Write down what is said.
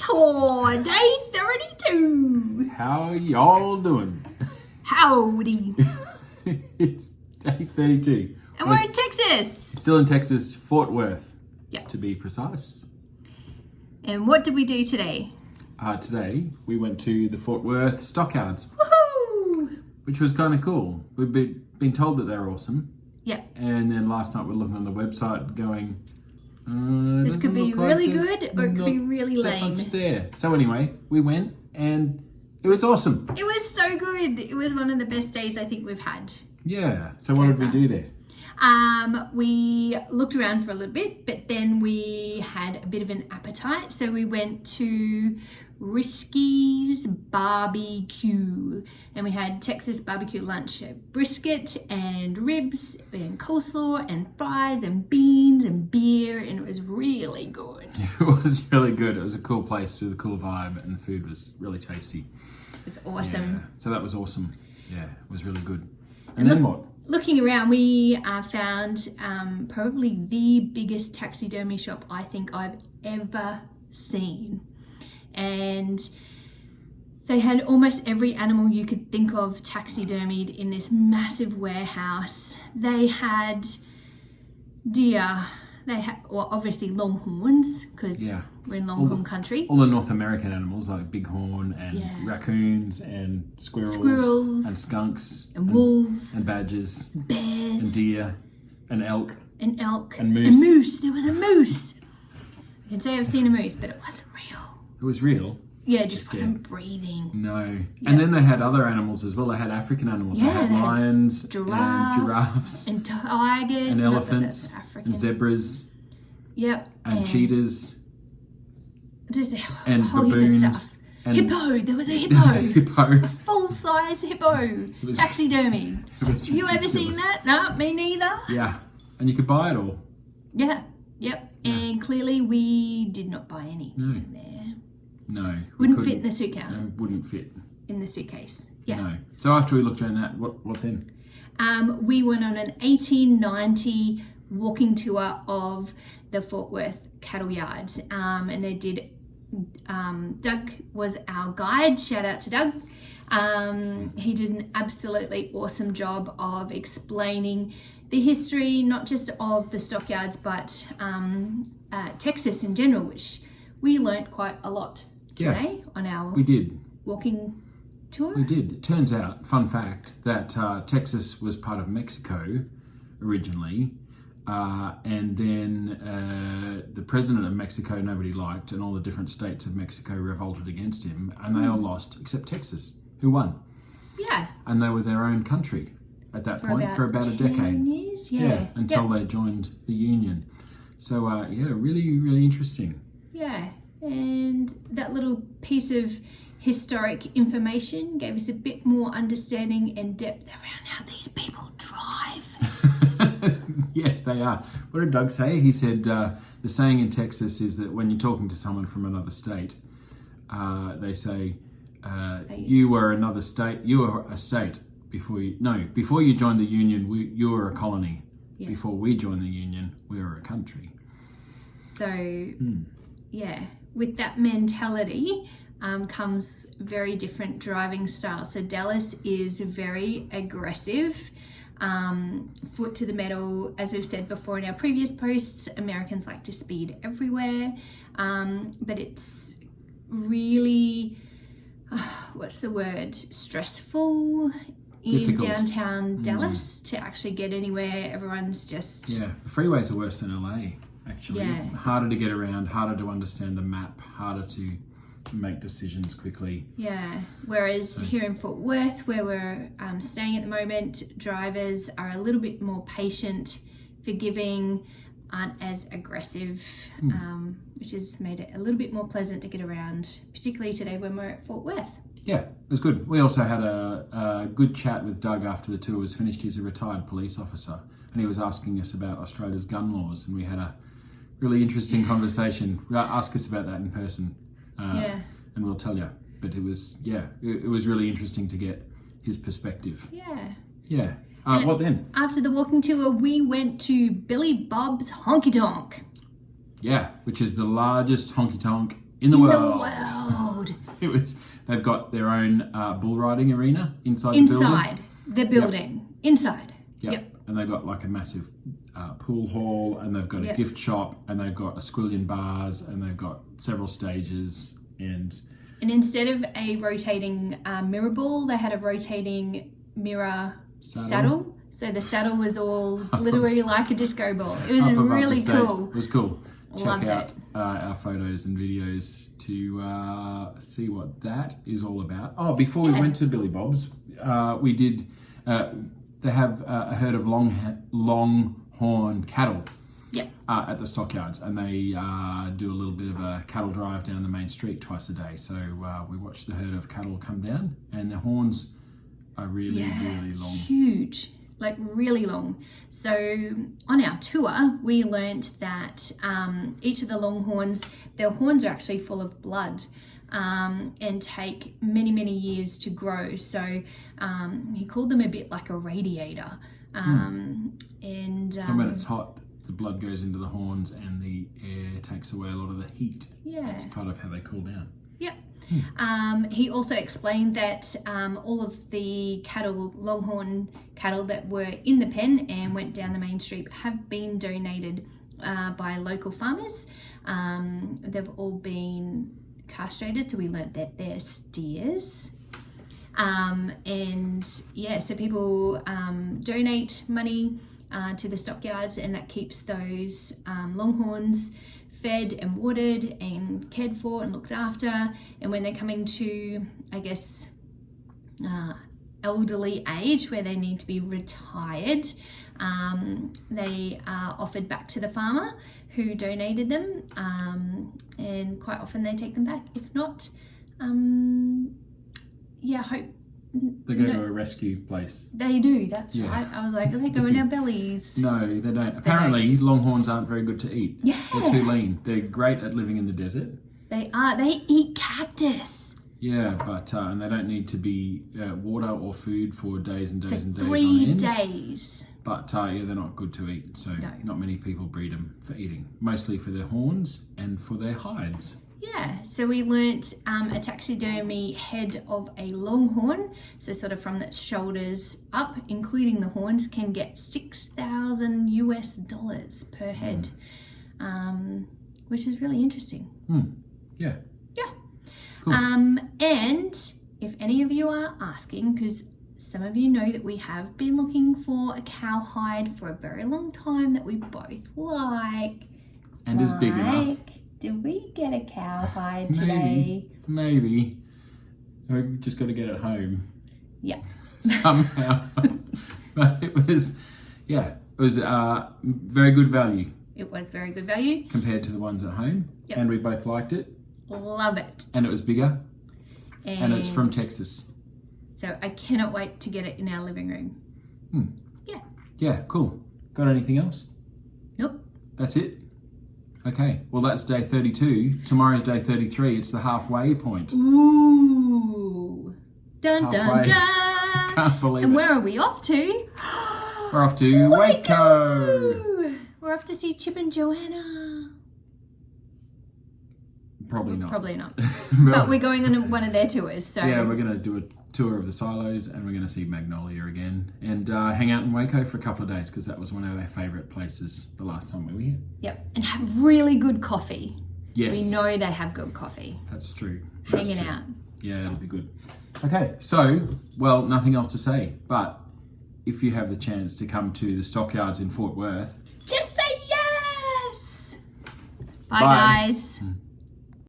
Yeehaw! Day 32! How y'all doing? Howdy! It's day 32. And we're in Texas! Still in Texas, Fort Worth, Yep. to be precise. And what did we do today? Today, we went to the Fort Worth Stockyards, Woohoo! which was kind of cool. We've been told that they're awesome. Yep. And then last night we were looking on the website going, This could be really good or it could be really lame. Much there. So anyway, we went and it was awesome. It was so good. It was one of the best days I think we've had. Yeah. So what did we do there? We looked around for a little bit, but then we had a bit of an appetite. So we went to Risky's Barbecue and we had Texas barbecue lunch, brisket and ribs and coleslaw and fries and beans and beer, and it was really good. It was really good. It was a cool place with a cool vibe and the food was really tasty. It's awesome. Yeah. So that was awesome. Yeah, it was really good. And then what? Looking around, we found probably the biggest taxidermy shop I think I've ever seen. And they had almost every animal you could think of taxidermied in this massive warehouse. They had deer. They had, well, obviously longhorns, because we're in longhorn country. All the North American animals like bighorn and raccoons and squirrels and skunks and wolves and badgers, bears and deer and elk and moose. moose. There was a moose. I can say I've seen a moose, but it wasn't real. It was real. Yeah, it just wasn't breathing. No. Yeah. And then they had other animals as well. They had African animals. Yeah, they had lions, giraffes, and tigers, and elephants, and zebras. Yep. And cheetahs. Just and whole heap of baboons. stuff. And hippo. There was a hippo. There was a hippo. A full-size hippo. Taxidermy. Have you ever seen that? No, me neither. Yeah. And you could buy it all. Yeah. Yep. Yeah. And clearly we did not buy any in there. No. Wouldn't fit in the suitcase. No, wouldn't fit. In the suitcase. Yeah. No. So after we looked around that, what then? We went on an 1890 walking tour of the Fort Worth cattle yards. And they did, Doug was our guide. Shout out to Doug. He did an absolutely awesome job of explaining the history, not just of the stockyards, but Texas in general, which we learnt quite a lot today on our walking tour. We did. It turns out, fun fact, that Texas was part of Mexico originally, and then the president of Mexico nobody liked, and all the different states of Mexico revolted against him, and they all lost except Texas, who won. Yeah. And they were their own country at that point for about a decade. 10 years, until they joined the Union. So, really, really interesting. Yeah, and that little piece of historic information gave us a bit more understanding and depth around how these people drive. Yeah, they are. What did Doug say? He said the saying in Texas is that when you're talking to someone from another state, they say, you were another state, you were a state before you joined the Union, you were a colony. Yeah. Before we joined the Union, we were a country. So, with that mentality comes very different driving styles. So Dallas is very aggressive, foot to the metal. As we've said before in our previous posts, Americans like to speed everywhere, but it's really, stressful in downtown Dallas to actually get anywhere. Everyone's just... Yeah, the freeways are worse than LA. Actually, harder to get around, harder to understand the map, harder to make decisions quickly. Yeah, whereas here in Fort Worth, where we're staying at the moment, drivers are a little bit more patient, forgiving, aren't as aggressive, which has made it a little bit more pleasant to get around, particularly today when we're at Fort Worth. Yeah, it was good. We also had a good chat with Doug after the tour was finished. He's a retired police officer, and he was asking us about Australia's gun laws, and we had a really interesting conversation. Ask us about that in person, and we'll tell you. But it was really interesting to get his perspective. Yeah. What then? After the walking tour, we went to Billy Bob's Honky Tonk. Yeah, which is the largest honky tonk in the world. world. They've got their own bull riding arena inside the building. Inside the building. Yep. Inside. Yep. And they've got like a massive pool hall, and they've got a gift shop, and they've got a squillion bars, and they've got several stages. And instead of a rotating mirror ball, they had a rotating mirror saddle. So the saddle was all glittery like a disco ball. It was really cool. It was cool. Loved Check out it. Our photos and videos to see what that is all about. Oh, before we went to Billy Bob's, we did. They have a herd of longhorn cattle. Yep. At the Stockyards, and they do a little bit of a cattle drive down the main street twice a day. So we watched the herd of cattle come down, and the horns are really long. Huge, like really long. So on our tour, we learnt that each of the longhorns, their horns are actually full of blood. And take many, many years to grow. So he called them a bit like a radiator. And so when it's hot, the blood goes into the horns and the air takes away a lot of the heat. Yeah. That's part of how they cool down. Yep. He also explained that all of the cattle, longhorn cattle that were in the pen and went down the main street have been donated by local farmers. They've all been castrated, so we learnt that they're steers. So people donate money to the Stockyards, and that keeps those longhorns fed and watered and cared for and looked after. And when they're coming to, I guess, elderly age where they need to be retired, they are offered back to the farmer who donated them, and quite often they take them back. If not, hope they go to a rescue place. They do, that's right. I was like, do they go in our bellies? No, they don't. Apparently, longhorns aren't very good to eat. Yeah. They're too lean. They're great at living in the desert. They are. They eat cactus. Yeah, but and they don't need to be water or food for days and days and days on 3 end. days. But they're not good to eat. So not many people breed them for eating. Mostly for their horns and for their hides. Yeah, so we learnt a taxidermy head of a longhorn, so sort of from the shoulders up, including the horns, can get $6,000 US per head, which is really interesting. Yeah. Yeah. Cool. And if any of you are asking, because some of you know that we have been looking for a cowhide for a very long time that we both like. And is big enough. Did we get a cowhide today? Maybe. We just got to get it home. Yeah. Somehow. But it was very good value. It was very good value. Compared to the ones at home. Yep. And we both liked it. Love it. And it was bigger. And it's from Texas. So I cannot wait to get it in our living room. Yeah. Yeah, cool. Got anything else? Nope. That's it? Okay, well that's day 32. Tomorrow's day 33. It's the halfway point. Ooh. Dun, Halfway. dun, dun. Can't believe And it. where are we off to? We're off to Waco. We're off to see Chip and Joanna. Probably not. Probably not. But we're going on one of their tours. So yeah, we're going to do a tour of the silos, and we're going to see Magnolia again, and hang out in Waco for a couple of days, because that was one of our favourite places the last time we were here. Yep, and have really good coffee. Yes. We know they have good coffee. That's true. Hanging out. Yeah, it'll be good. Okay, so, well, nothing else to say, but if you have the chance to come to the Stockyards in Fort Worth, just say yes! Bye. Bye. Guys.